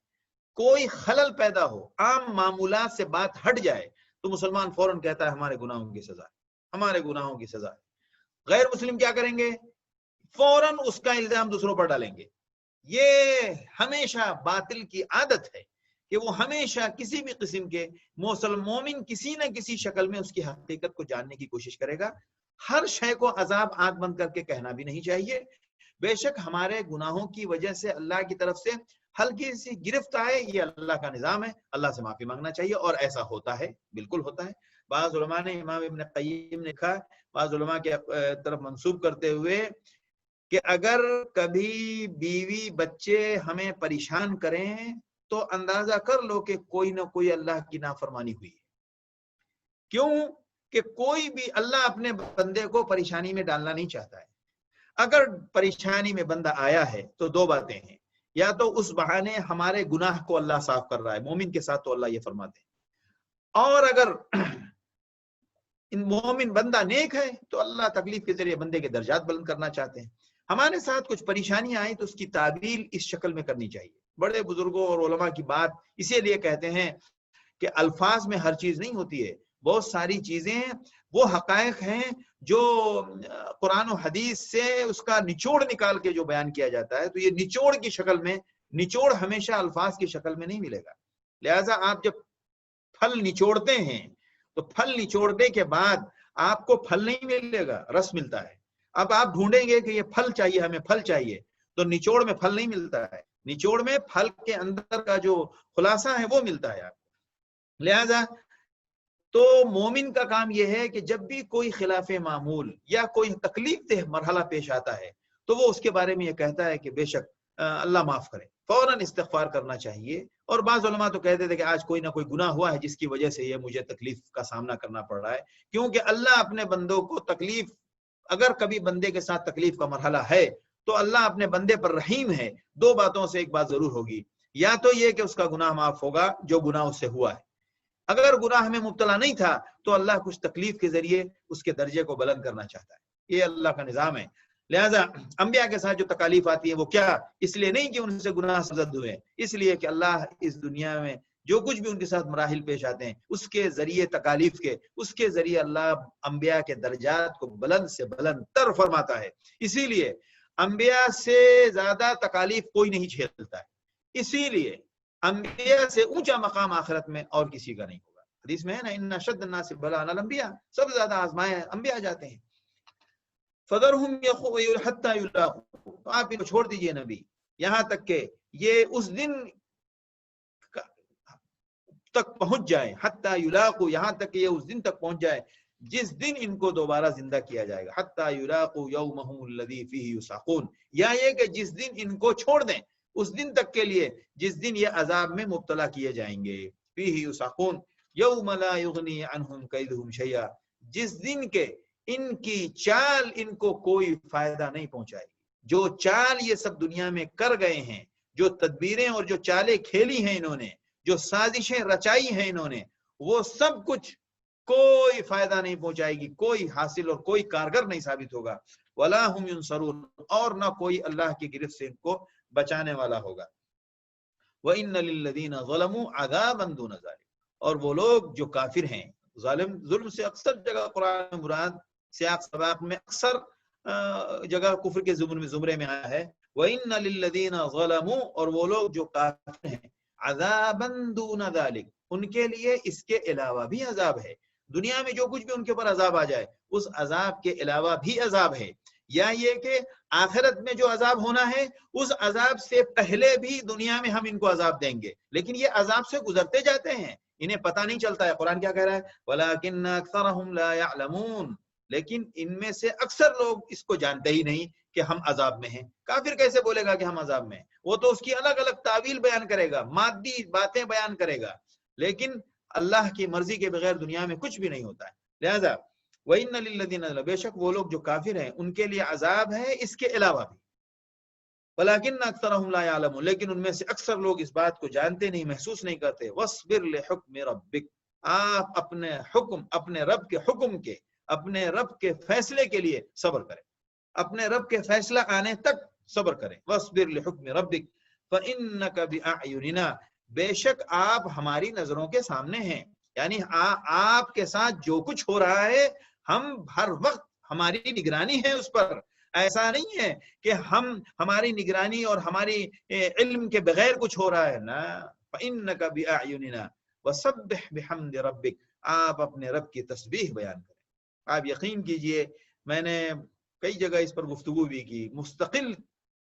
S1: کوئی خلل پیدا ہو، عام معمولات سے بات ہٹ جائے تو مسلمان فوراً کہتا ہے ہمارے گناہوں کی سزا ہے، ہمارے گناہوں کی سزا ہے. غیر مسلم کیا کریں گے؟ فوراً اس کا الزام دوسروں پر ڈالیں گے. یہ ہمیشہ باطل کی عادت ہے کہ وہ ہمیشہ کسی بھی قسم کے مومن کسی نہ کسی شکل میں اس کی حقیقت کو جاننے کی کوشش کرے گا. ہر شے کو عذاب آنکھ بند کر کے کہنا بھی نہیں چاہیے. بے شک ہمارے گناہوں کی وجہ سے اللہ کی طرف سے ہلکی سی گرفت آئے، یہ اللہ کا نظام ہے، اللہ سے معافی مانگنا چاہیے، اور ایسا ہوتا ہے، بالکل ہوتا ہے. بعض علماء نے، امام ابن قیم نے کہا، بعض علماء کے طرف منسوب کرتے ہوئے کہ اگر کبھی بیوی بچے ہمیں پریشان کریں تو اندازہ کر لو کہ کوئی نہ کوئی اللہ کی نافرمانی ہوئی ہے. کیوں کہ کوئی بھی اللہ اپنے بندے کو پریشانی میں ڈالنا نہیں چاہتا ہے. اگر پریشانی میں بندہ آیا ہے تو دو باتیں ہیں، یا تو اس بہانے ہمارے گناہ کو اللہ صاف کر رہا ہے، مومن کے ساتھ تو اللہ یہ فرماتے ہیں، اور اگر مومن بندہ نیک ہے تو اللہ تکلیف کے ذریعے بندے کے درجات بلند کرنا چاہتے ہیں. ہمارے ساتھ کچھ پریشانیاں آئیں تو اس کی تعبیر اس شکل میں کرنی چاہیے. بڑے بزرگوں اور علماء کی بات اسی لیے کہتے ہیں کہ الفاظ میں ہر چیز نہیں ہوتی ہے، بہت ساری چیزیں وہ حقائق ہیں جو قرآن و حدیث سے اس کا نچوڑ نکال کے جو بیان کیا جاتا ہے، تو یہ نچوڑ کی شکل میں، نچوڑ ہمیشہ الفاظ کی شکل میں نہیں ملے گا. لہذا آپ جب پھل نچوڑتے ہیں تو پھل نچوڑنے کے بعد آپ کو پھل نہیں ملے گا، رس ملتا ہے. اب آپ ڈھونڈیں گے کہ یہ پھل چاہیے، ہمیں پھل چاہیے، تو نچوڑ میں پھل نہیں ملتا ہے، نچوڑ میں پھل کے اندر کا جو خلاصہ ہے وہ ملتا ہے آپ کو. لہذا تو مومن کا کام یہ ہے کہ جب بھی کوئی خلاف معمول یا کوئی تکلیف دہ مرحلہ پیش آتا ہے تو وہ اس کے بارے میں یہ کہتا ہے کہ بے شک اللہ معاف کرے، فوراً استغفار کرنا چاہیے. اور بعض علماء تو کہتے تھے کہ آج کوئی نہ کوئی گناہ ہوا ہے جس کی وجہ سے یہ مجھے تکلیف کا سامنا کرنا پڑ رہا ہے، کیونکہ اللہ اپنے بندوں کو تکلیف، اگر کبھی بندے کے ساتھ تکلیف کا مرحلہ ہے تو اللہ اپنے بندے پر رحیم ہے. دو باتوں سے ایک بات ضرور ہوگی، یا تو یہ کہ اس کا گناہ معاف ہوگا جو گناہ اس سے ہوا ہے، اگر گناہ میں مبتلا نہیں تھا تو اللہ کچھ تکلیف کے ذریعے اس کے درجے کو بلند کرنا چاہتا ہے. یہ اللہ کا نظام ہے. لہذا انبیاء کے ساتھ جو تکالیف آتی ہیں وہ کیا، اس لیے نہیں کہ ان سے گناہ سرزد ہوئے، اس لیے کہ اللہ اس دنیا میں جو کچھ بھی ان کے ساتھ مراحل پیش آتے ہیں اس کے ذریعے، تکالیف کے، اس کے ذریعے اللہ انبیاء کے درجات کو بلند سے بلند تر فرماتا ہے. اسی لیے انبیاء سے زیادہ تکالیف کوئی نہیں جھیلتا ہے، اسی لیے انبیاء سے اونچا مقام آخرت میں اور کسی کا نہیں ہوگا. حدیث میں ہے نا، ان اشد الناس بلاء الانبیاء، سب سے زیادہ آزمائے انبیاء جاتے ہیں. فذرهم حتى يلاقوا، تو آپ ان کو چھوڑ دیجئے نبی یہاں تک کہ یہ اس دن تک پہنچ جائے، حتی یلاقوا، یہاں تک کہ یہ اس دن تک پہنچ جائے جس دن ان کو دوبارہ زندہ کیا جائے گا. حتی یلاقوا یومهم الذی فیہ یسعقون، یا یہ کہ جس دن ان کو چھوڑ دیں اس دن تک کے لیے جس دن یہ عذاب میں مبتلا کیے جائیں گے. فیہ یسعقون یوم لا یغنی عنہم کیدہم شیئا، جس دن کے ان کی چال ان کو کوئی فائدہ نہیں پہنچائے گی. جو چال یہ سب دنیا میں کر گئے ہیں، جو تدبیریں اور جو چالیں کھیلی ہیں انہوں نے، جو سازشیں رچائی ہیں انہوں نے، وہ سب کچھ کوئی فائدہ نہیں پہنچائے گی، کوئی حاصل اور کوئی کارگر نہیں ثابت ہوگا. وَلَا هُمْ يُنصَرُونَ، اور نہ کوئی اللہ کی گرفت سے ان کو بچانے والا ہوگا. وَإِنَّ لِلَّذِينَ ظَلَمُوا عَذَابًا دُونَ ذَلِكَ، اور وہ لوگ جو کافر ہیں، ظلم سے اکثر جگہ قرآن میں مراد سیاق سباق میں اکثر جگہ کفر کے زمرے میں آیا ہے. وَإِنَّ لِلَّذِينَ ظَلَمُوا، اور وہ لوگ جو کافر ہیں، عَذَابًا دُونَ ذَلِكَ، ان کے لیے اس کے علاوہ بھی عذاب ہے. دنیا میں جو کچھ بھی ان کے اوپر عذاب آ جائے اس عذاب کے علاوہ بھی عذاب ہے. یا یہ کہ آخرت میں جو عذاب ہونا ہے اس عذاب سے پہلے بھی دنیا میں ہم ان کو عذاب دیں گے، لیکن یہ عذاب سے گزرتے جاتے ہیں، انہیں پتہ نہیں چلتا ہے. قرآن کیا کہہ رہا ہے؟ وَلَكِنَّ أَكْثَرَهُمْ لَا يَعْلَمُونَ، لیکن ان میں سے اکثر لوگ اس کو جانتے ہی نہیں کہ ہم عذاب میں ہیں. کافر کیسے بولے گا کہ ہم عذاب میں ہیں؟ وہ تو اس کی الگ الگ تعویل بیان کرے گا، مادی باتیں بیان کرے گا، لیکن اللہ کی مرضی کے بغیر دنیا میں کچھ بھی نہیں ہوتا ہے. لہذا وَإِنَّ لِلَّذِينَ، بے شک وہ لوگ جو کافر ہیں ان کے لیے عذاب ہے اس کے علاوہ بھی. وَلَكِنَّ أَكْثَرَهُمْ لَا يَعْلَمُونَ، لیکن ان میں سے اکثر لوگ اس بات کو جانتے نہیں، محسوس نہیں کرتے. وَاصْبِرْ لِحُكْمِ رَبِّكَ، آپ اپنے حکم، اپنے رب کے حکم کے، اپنے رب کے فیصلے کے لیے صبر کریں، اپنے رب کے فیصلہ آنے تک صبر کریں. وَاصْبِرْ لِحُكْمِ رَبِّكَ فَإِنَّكَ بِأَعْيُنِنَا، بے شک آپ ہماری نظروں کے سامنے ہیں. یعنی آپ کے ساتھ جو کچھ ہو رہا ہے ہم ہر وقت، ہماری نگرانی ہے اس پر. ایسا نہیں ہے کہ ہماری نگرانی اور ہماری علم کے بغیر کچھ ہو رہا ہے، نا. فَإِنَّكَ بِأَعْيُنِنَا وَسَبِّحْ بِحَمْدِ رَبِّكَ، آپ اپنے رب کی تسبیح بیان کریں. آپ یقین کیجئے میں نے کئی جگہ اس پر گفتگو بھی کی، مستقل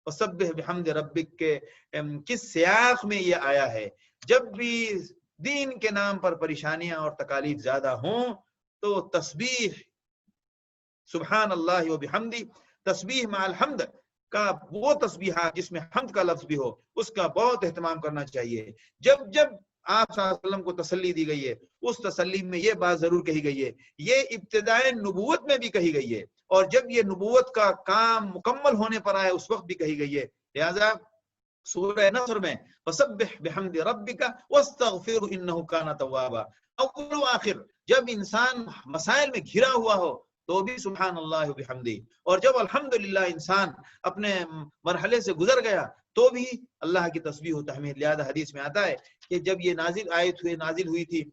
S1: وَسَبِّحْ بِحَمْدِ رَبِّكَ کے کس سیاق میں یہ آیا ہے. جب بھی دین کے نام پر پریشانیاں اور تکالیف زیادہ ہوں تو تسبیح، سبحان اللہ و بحمدی، تسبیح مع الحمد کا وہ تسبیحات جس میں حمد کا لفظ بھی ہو اس کا بہت اہتمام کرنا چاہیے. جب جب آپ صلی اللہ علیہ وسلم کو تسلی دی گئی ہے اس تسلی میں یہ بات ضرور کہی گئی ہے، یہ ابتدائے نبوت میں بھی کہی گئی ہے، اور جب یہ نبوت کا کام مکمل ہونے پر آئے اس وقت بھی کہی گئی ہے. لہذا سورہ نصر میں فسبح بحمد ربک واستغفر انہ کان توابا، اول و آخر جب انسان مسائل میں گھرا ہوا ہو تو بھی سبحان اللہ بحمدی، اور جب الحمدللہ انسان اپنے مرحلے سے گزر گیا تو بھی اللہ کی تسبیح و تحمید. لہذا حدیث میں آتا ہے کہ جب یہ نازل ہوئی تھی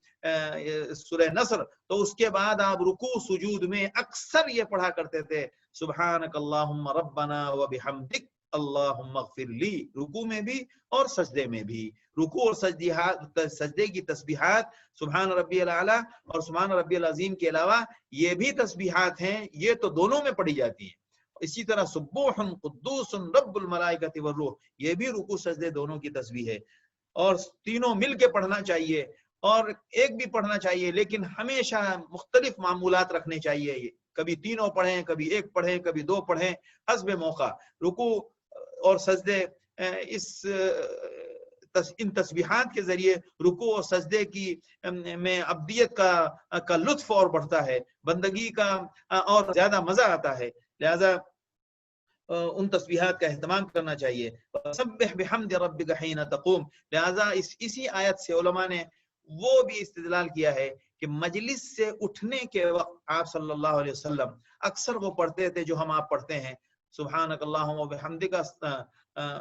S1: سورہ نصر تو اس کے بعد آپ رکوع سجود میں اکثر یہ پڑھا کرتے تھے سبحانک اللہم ربنا و بحمدک اللہم اغفر لی، رکوع میں بھی اور سجدے میں بھی. رکوع اور سجدے کی تسبیحات سبحان ربی الاعلی اور سبحان ربی العظیم کے علاوہ یہ بھی تسبیحات ہیں، یہ تو دونوں میں پڑھی جاتی ہیں. اسی طرح سبوح قدوس رب الملائکۃ والروح، یہ بھی رکوع سجدے دونوں کی تسبیح ہے، اور تینوں مل کے پڑھنا چاہیے اور ایک بھی پڑھنا چاہیے، لیکن ہمیشہ مختلف معمولات رکھنے چاہیے. کبھی تینوں پڑھیں، کبھی ایک پڑھیں، کبھی دو پڑھیں، حسب موقع. رکوع اور سجدے ان تسبیحات کے ذریعے رکوع اور سجدے کی میں ابدیت کا لطف اور بڑھتا ہے، بندگی کا اور زیادہ مزہ آتا ہے. لہذا ان تسبیحات کا اہتمام کرنا چاہیے. سبح بحمد ربک حین تقوم. لہذا اسی آیت سے علماء نے وہ بھی استدلال کیا ہے کہ مجلس سے اٹھنے کے وقت آپ صلی اللہ علیہ وسلم اکثر وہ پڑھتے تھے جو ہم آپ پڑھتے ہیں، سبحانک اللہم و بحمدک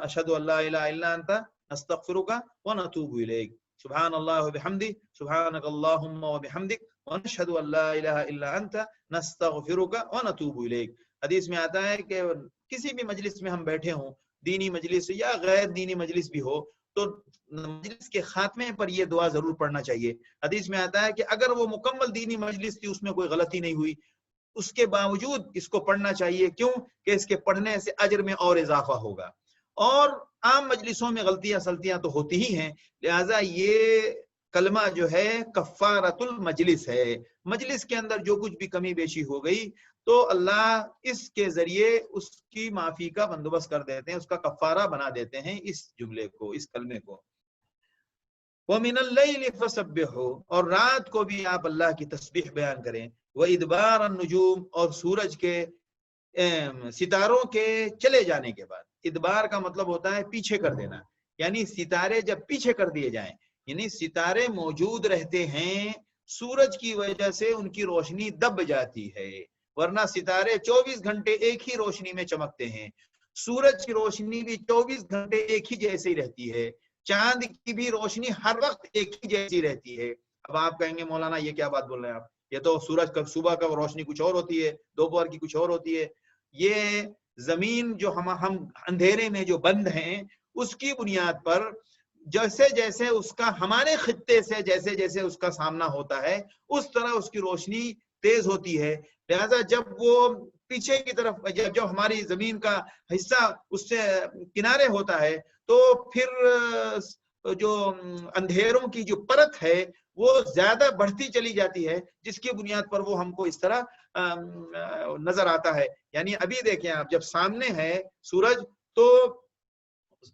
S1: اشہد ان لا الہ الا انت نستغفرک ونتوب الیک. سبحان اللہ و بحمدہ، سبحانک اللہم و بحمدک ونشہد ان لا الہ الا انت نستغفرک ونتوب الیک. حدیث میں آتا ہے کہ کسی بھی مجلس میں ہم بیٹھے ہوں، دینی مجلس یا غیر دینی مجلس بھی ہو، تو مجلس کے خاتمے پر یہ دعا ضرور پڑھنا چاہیے. حدیث میں آتا ہے کہ اگر وہ مکمل دینی مجلس تھی، اس میں کوئی غلطی نہیں ہوئی، اس کے باوجود اس کو پڑھنا چاہیے. کیوں کہ اس کے پڑھنے سے اجر میں اور اضافہ ہوگا. اور عام مجلسوں میں غلطیاں سلطیاں تو ہوتی ہی ہیں، لہذا یہ کلمہ جو ہے کفارۃ المجلس ہے. مجلس کے اندر جو کچھ بھی کمی بیشی ہو گئی تو اللہ اس کے ذریعے اس کی معافی کا بندوبست کر دیتے ہیں، اس کا کفارہ بنا دیتے ہیں اس جملے کو، اس کلمے کو. وَمِنَ اللَّيْلِ فَسَبِّحُوا، اور رات کو بھی آپ اللہ کی تسبیح بیان کریں. وَإِدْبَارَ النُّجُومِ، اور سورج کے ستاروں کے چلے جانے کے بعد. ادبار کا مطلب ہوتا ہے پیچھے کر دینا، یعنی ستارے جب پیچھے کر دیے جائیں، یعنی ستارے موجود رہتے ہیں، سورج کی وجہ سے ان کی روشنی دب جاتی ہے، ورنہ ستارے 24 گھنٹے ایک ہی روشنی میں چمکتے ہیں. سورج کی روشنی بھی 24 گھنٹے ایک ہی جیسی رہتی ہے، چاند کی بھی روشنی ہر وقت ایک ہی جیسی رہتی ہے. اب آپ کہیں گے مولانا یہ کیا بات بول رہے ہیں آپ، یہ تو سورج کا صبح کا روشنی کچھ اور ہوتی ہے، دوپہر کی کچھ اور ہوتی ہے. یہ زمین جو ہم اندھیرے میں جو بند ہیں، اس کی بنیاد پر جیسے جیسے اس کا ہمارے خطے سے جیسے جیسے اس کا سامنا ہوتا ہے، اس طرح اس کی روشنی تیز ہوتی ہے. لہذا جب وہ پیچھے کی طرف جب ہماری زمین کا حصہ اس سے کنارے ہوتا ہے، تو پھر جو اندھیروں کی جو پرت ہے وہ زیادہ بڑھتی چلی جاتی ہے، جس کی بنیاد پر وہ ہم کو اس طرح نظر آتا ہے. یعنی ابھی دیکھیں آپ، جب سامنے ہے سورج تو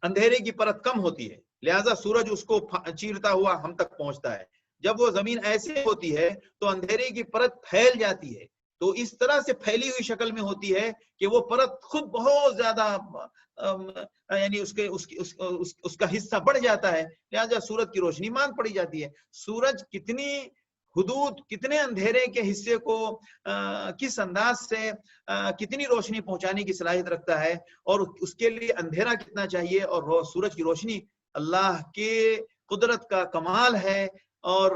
S1: اندھیرے کی پرت کم ہوتی ہے، لہذا سورج اس کو چیرتا ہوا ہم تک پہنچتا ہے. جب وہ زمین ایسے ہوتی ہے تو اندھیرے کی پرت پھیل جاتی ہے، تو اس طرح سے پھیلی ہوئی شکل میں ہوتی ہے کہ وہ پرت خود بہت زیادہ یعنی اس کا حصہ بڑھ جاتا ہے، لہذا سورج کی روشنی ماند پڑی جاتی ہے. سورج کتنی حدود، کتنے اندھیرے کے حصے کو کس انداز سے کتنی روشنی پہنچانے کی صلاحیت رکھتا ہے، اور اس کے لیے اندھیرا کتنا چاہیے اور سورج کی روشنی، اللہ کے قدرت کا کمال ہے، اور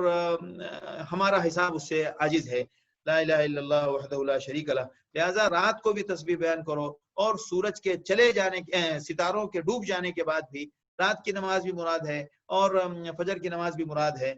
S1: ہمارا حساب اس سے عاجز ہے. لا الہ الا اللہ وحدہ لا شریک لہ. لہذا رات کو بھی تسبیح بیان کرو، اور سورج کے چلے جانے، ستاروں کے ڈوب جانے کے بعد بھی رات کی نماز بھی مراد ہے اور فجر کی نماز بھی مراد ہے.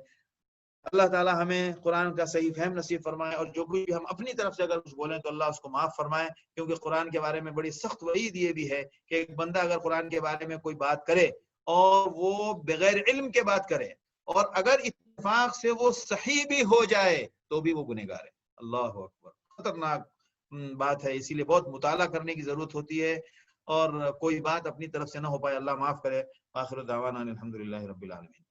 S1: اللہ تعالی ہمیں قرآن کا صحیح فہم نصیب فرمائے، اور جو بھی ہم اپنی طرف سے اگر کچھ بولیں تو اللہ اس کو معاف فرمائے، کیونکہ قرآن کے بارے میں بڑی سخت وعید یہ بھی ہے کہ ایک بندہ اگر قرآن کے بارے میں کوئی بات کرے اور وہ بغیر علم کے بات کرے، اور اگر اتفاق سے وہ صحیح بھی ہو جائے تو بھی وہ گنہگار ہے. اللہ اکبر، خطرناک بات ہے. اسی لیے بہت مطالعہ کرنے کی ضرورت ہوتی ہے، اور کوئی بات اپنی طرف سے نہ ہو پائے اللہ معاف کرے. آخر دعوانا الحمدللہ رب العالمین.